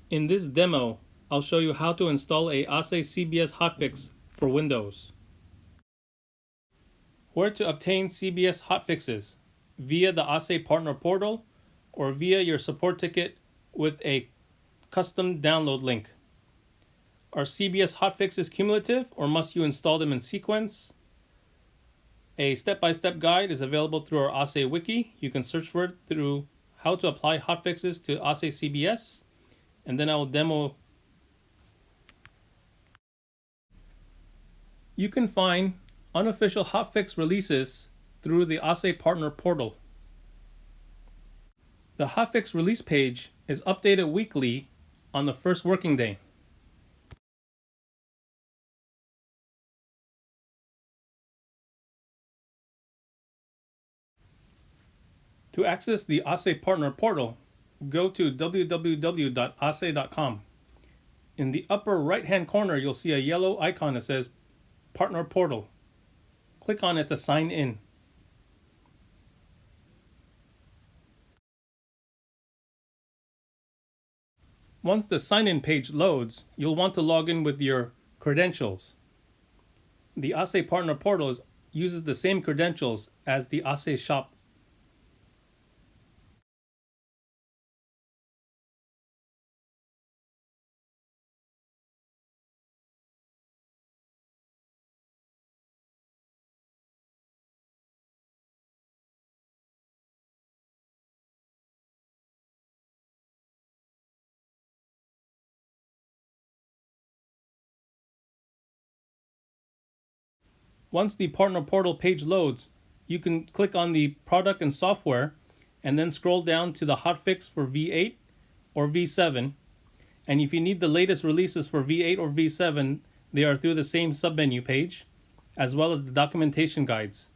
In this demo, I'll show you how to install a AhsayCBS hotfix for Windows. Where to obtain CBS hotfixes: via the Hace Partner Portal or via your support ticket with a custom download link. Are CBS hotfixes cumulative or must you install them in sequence? A step-by-step guide is available through our Hace wiki. You can search for it through how to apply hotfixes to AhsayCBS, and then I will demo. You can find unofficial hotfix releases through the Hace Partner Portal. The hotfix release page is updated weekly on the first working day. To access the Hace Partner Portal, go to www.ahsay.com. In the upper right-hand corner, you'll see a yellow icon that says Partner Portal. Click on it to sign in. Once the sign-in page loads, you'll want to log in with your credentials. The Hace Partner Portal uses the same credentials as the Hace shop. Once the Partner Portal page loads, you can click on the product and software and then scroll down to the hotfix for V8 or V7. And if you need the latest releases for V8 or V7, they are through the same submenu page, as well as the documentation guides.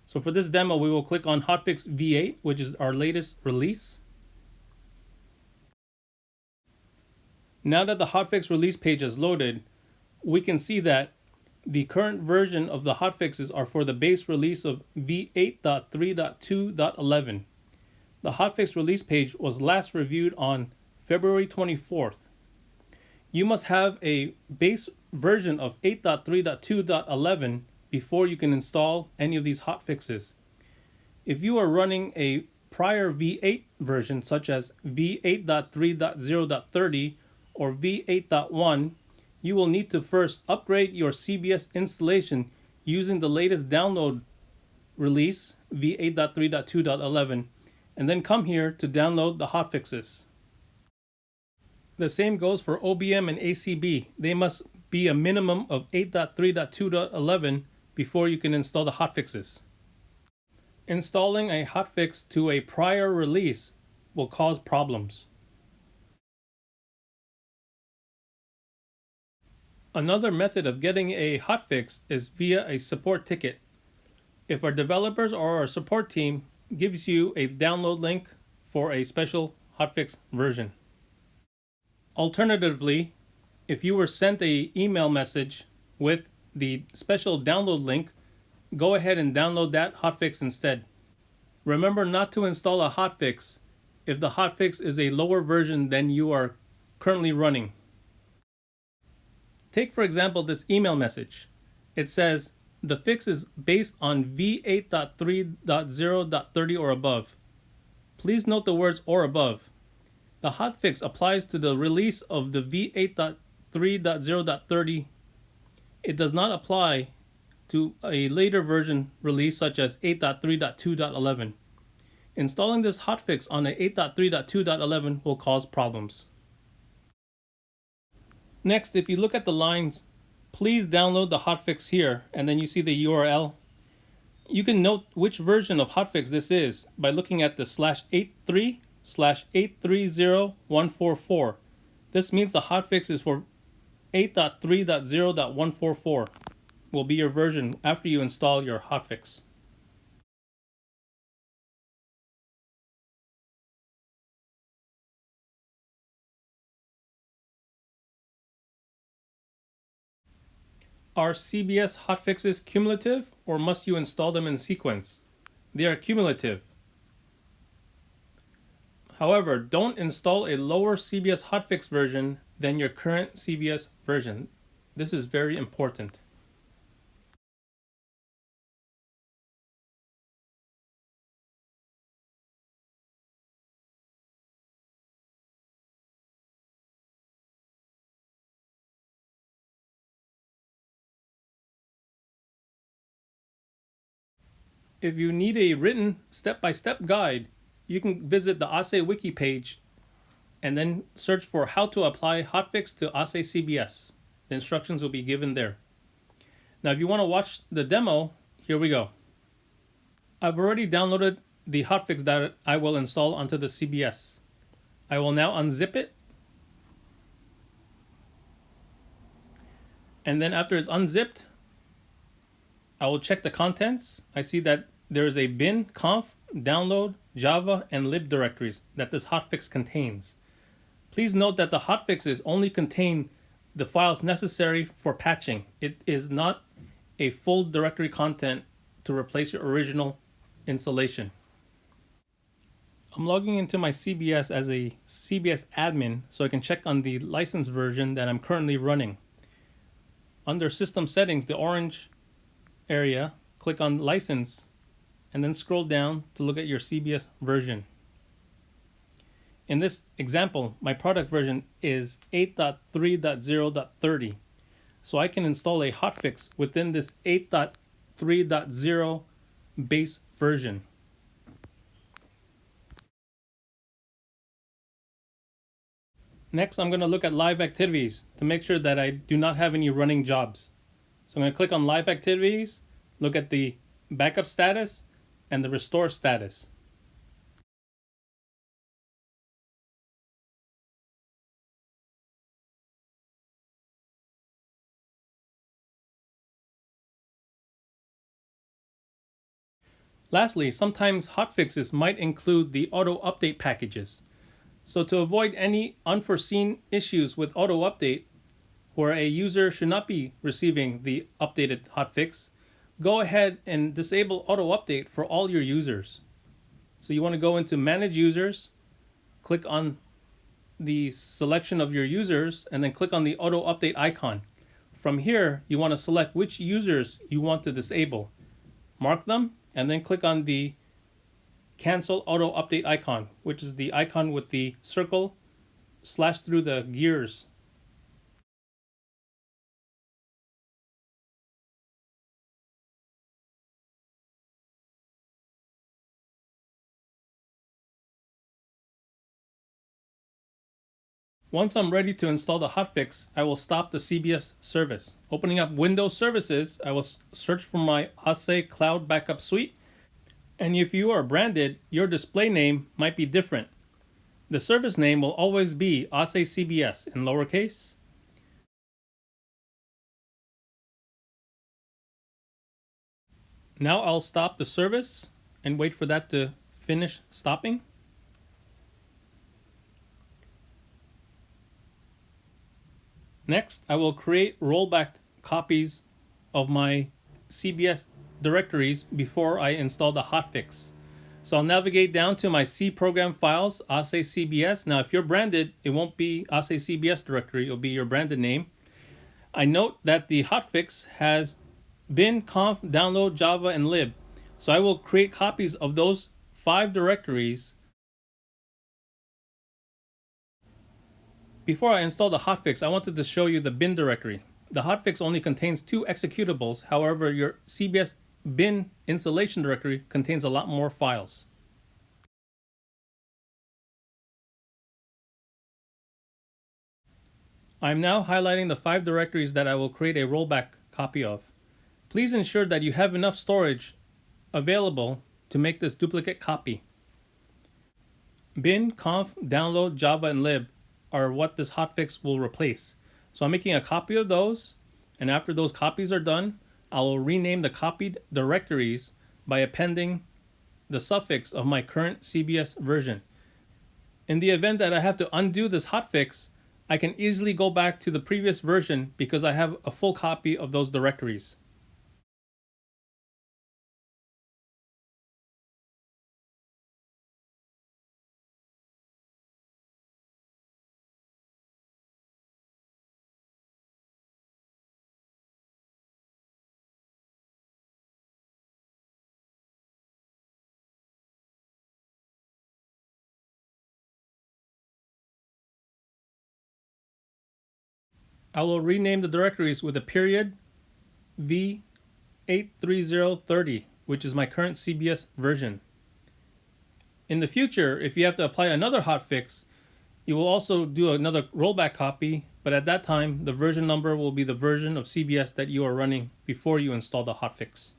So for this demo, we will click on hotfix V8, which is our latest release. Now that the hotfix release page is loaded, we can see that the current version of the hotfixes are for the base release of V8.3.2.11. The hotfix release page was last reviewed on February 24th. You must have a base version of 8.3.2.11 before you can install any of these hotfixes. If you are running a prior V8 version, such as V8.3.0.30 or V8.1, you will need to first upgrade your CBS installation using the latest download release, V8.3.2.11, and then come here to download the hotfixes. The same goes for OBM and ACB. They must be a minimum of 8.3.2.11 before you can install the hotfixes. Installing a hotfix to a prior release will cause problems. Another method of getting a hotfix is via a support ticket. If our developers or our support team gives you a download link for a special hotfix version. Alternatively, if you were sent an email message with the special download link, go ahead and download that hotfix instead. Remember not to install a hotfix if the hotfix is a lower version than you are currently running. Take, for example, this email message. It says, the fix is based on V8.3.0.30 or above. Please note the words or above. The hotfix applies to the release of the V8.3.0.30. It does not apply to a later version release such as 8.3.2.11. Installing this hotfix on a 8.3.2.11 will cause problems. Next, if you look at the lines, please download the hotfix here, and then you see the URL. You can note which version of hotfix this is by looking at the /83/830144. This means the hotfix is for 8.3.0.144. Will be your version after you install your hotfix. Are CBS hotfixes cumulative or must you install them in sequence? They are cumulative. However, don't install a lower CBS hotfix version than your current CBS version. This is very important. If you need a written step-by-step guide, you can visit the Hace wiki page and then search for how to apply hotfix to AhsayCBS. The instructions will be given there. Now, if you want to watch the demo, here we go. I've already downloaded the hotfix that I will install onto the CBS. I will now unzip it. And then after it's unzipped, I will check the contents. I see that there is a bin, conf, download, Java, and lib directories that this hotfix contains. Please note that the hotfixes only contain the files necessary for patching. It is not a full directory content to replace your original installation. I'm logging into my CBS as a CBS admin so I can check on the license version that I'm currently running. Under System Settings, the orange area, click on License, and then scroll down to look at your CBS version. In this example, my product version is 8.3.0.30, so I can install a hotfix within this 8.3.0 base version. Next, I'm going to look at live activities to make sure that I do not have any running jobs. So I'm going to click on live activities, look at the backup status and the restore status. Lastly, sometimes hotfixes might include the auto update packages. So to avoid any unforeseen issues with auto update, where a user should not be receiving the updated hotfix, go ahead and disable auto update for all your users. So you want to go into Manage Users, click on the selection of your users, and then click on the auto update icon. From here, you want to select which users you want to disable. Mark them, and then click on the Cancel Auto Update icon, which is the icon with the circle slashed through the gears. Once I'm ready to install the hotfix, I will stop the CBS service. Opening up Windows Services, I will search for my Hace Cloud Backup Suite. And if you are branded, your display name might be different. The service name will always be AhsayCBS in lowercase. Now I'll stop the service and wait for that to finish stopping. Next, I will create rollback copies of my CBS directories before I install the hotfix. So I'll navigate down to my C program files, AhsayCBS. Now, if you're branded, it won't be AhsayCBS directory, it'll be your branded name. I note that the hotfix has bin, conf, download, Java, and lib. So I will create copies of those 5 directories. Before I install the hotfix, I wanted to show you the bin directory. The hotfix only contains 2 executables. However, your CBS bin installation directory contains a lot more files. I'm now highlighting the 5 directories that I will create a rollback copy of. Please ensure that you have enough storage available to make this duplicate copy. Bin, conf, download, Java, and lib are what this hotfix will replace. So I'm making a copy of those, and after those copies are done, I will rename the copied directories by appending the suffix of my current CBS version. In the event that I have to undo this hotfix, I can easily go back to the previous version because I have a full copy of those directories. I will rename the directories with a period v83030, which is my current CBS version. In the future, if you have to apply another hotfix, you will also do another rollback copy, but at that time, the version number will be the version of CBS that you are running before you install the hotfix.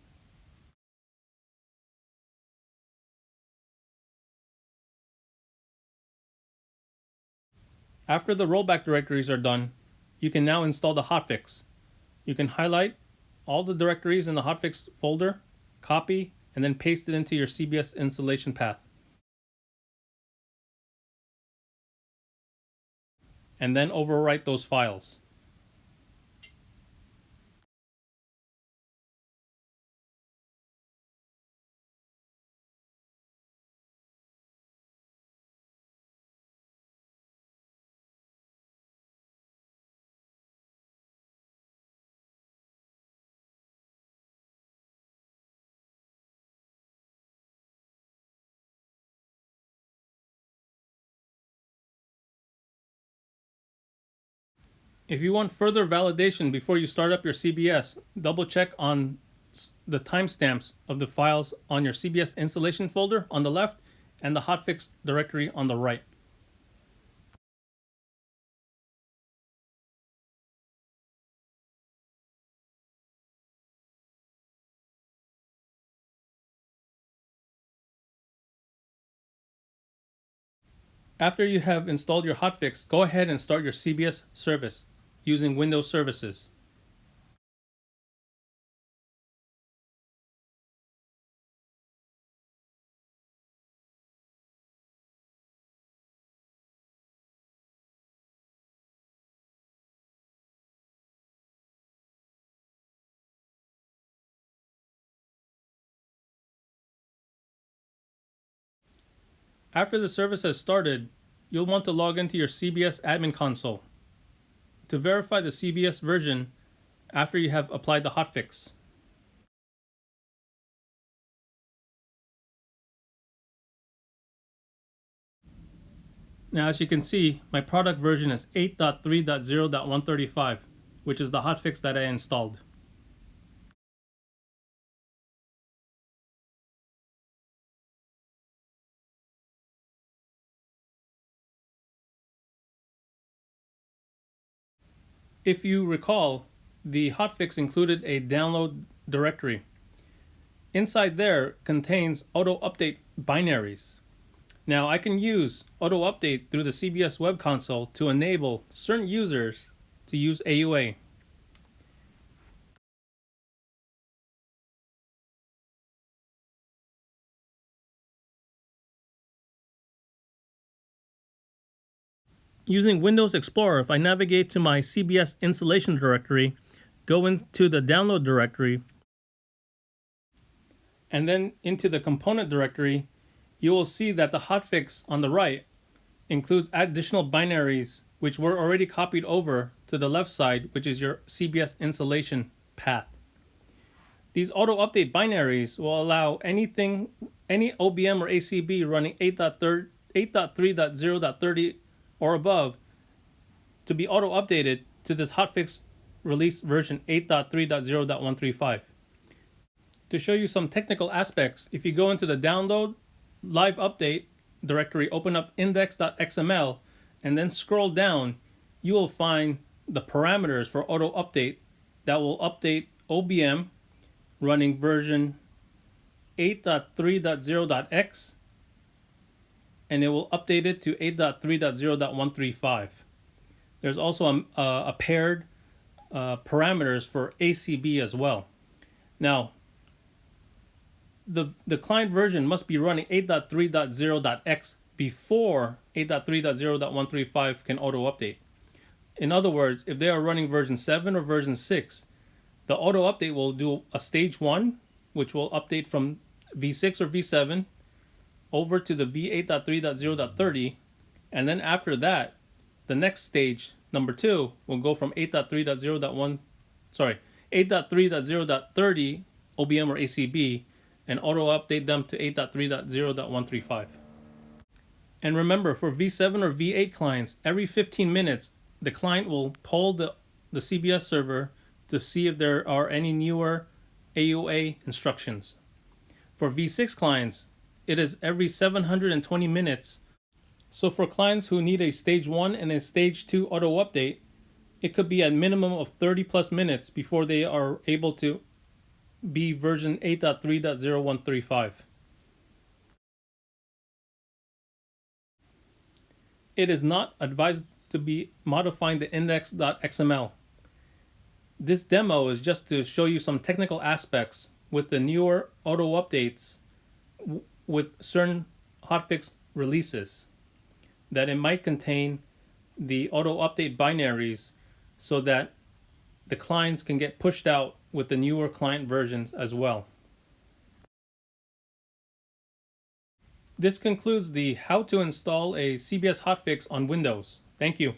After the rollback directories are done, you can now install the hotfix. You can highlight all the directories in the hotfix folder, copy, and then paste it into your CBS installation path. And then overwrite those files. If you want further validation before you start up your CBS, double check on the timestamps of the files on your CBS installation folder on the left and the hotfix directory on the right. After you have installed your hotfix, go ahead and start your CBS service using Windows Services. After the service has started, you'll want to log into your CBS admin console to verify the CBS version after you have applied the hotfix. Now, as you can see, my product version is 8.3.0.135, which is the hotfix that I installed. If you recall, the hotfix included a download directory. Inside there contains auto update binaries. Now, I can use auto update through the CBS web console to enable certain users to use AUA. Using Windows Explorer, if I navigate to my CBS installation directory, go into the download directory, and then into the component directory, you will see that the hotfix on the right includes additional binaries which were already copied over to the left side, which is your CBS installation path. These auto update binaries will allow any OBM or ACB running 8.3.0.30 or above to be auto updated to this hotfix release version 8.3.0.135. To show you some technical aspects, if you go into the download live update directory, open up index.xml, and then scroll down, you will find the parameters for auto update that will update OBM running version 8.3.0.x, and it will update it to 8.3.0.135. There's also a paired parameters for ACB as well. Now, the client version must be running 8.3.0.x before 8.3.0.135 can auto update. In other words, if they are running version 7 or version 6, the auto update will do a stage 1, which will update from v6 or v7 over to the v8.3.0.30, and then after that, the next stage, number 2, will go from 8.3.0.30 OBM or ACB and auto update them to 8.3.0.135. And remember, for V7 or V8 clients, every 15 minutes, the client will poll the the CBS server to see if there are any newer AUA instructions. For V6 clients, it is every 720 minutes. So for clients who need a stage 1 and a stage 2 auto update, it could be a minimum of 30 plus minutes before they are able to be version 8.3.0135. It is not advised to be modifying the index.xml. This demo is just to show you some technical aspects with the newer auto updates with certain hotfix releases, that it might contain the auto update binaries so that the clients can get pushed out with the newer client versions as well. This concludes the how to install a CBS hotfix on Windows. Thank you.